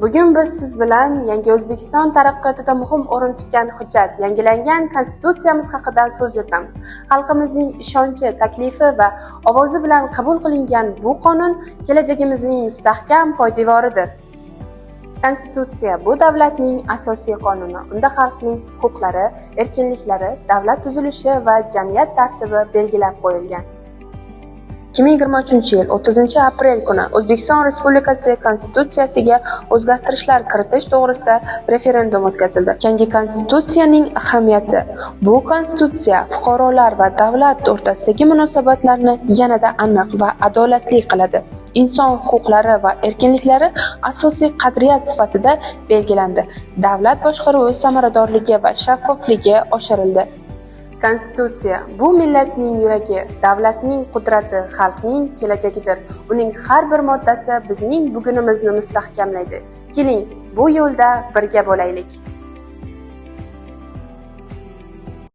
Bugun biz siz bilan yangi O'zbekiston taraqqiyotida muhim o'rin tutgan hujjat, yangilangan konstitutsiyamiz haqida so'z yuritamiz. Xalqimizning ishonchi, taklifi va ovozi bilan qabul qilingan bu qonun kelajagimizning mustahkam poydevoridir. Konstitutsiya bu davlatning asosiy qonuni. Unda xalqning huquqlari, erkinliklari, davlat tuzilishi va jamiyat tartibi belgilab qo'yilgan. 2023 yil 30 aprel kuni O'zbekiston Respublikasi Konstitutsiyasiga o'zgartirishlar kiritish to'g'risida referendum o'tkazildi. Yangi konstitutsiyaning ahamiyati: bu konstitutsiya fuqarolar va davlat o'rtasidagi munosabatlarni yanada aniq va adolatli qiladi. Inson huquqlari va erkinliklari asosiy qadriyat sifatida belgilandi. Davlat boshqaruvi samaradorligi va shaffofligi oshirildi. Konstitutsiya bu millatning yuragi, davlatning qudrati, xalqning kelajagidir. Uning har bir moddasi bizning bugunimizni mustahkamlaydi. Keling, bu yo'lda birga bo'laylik.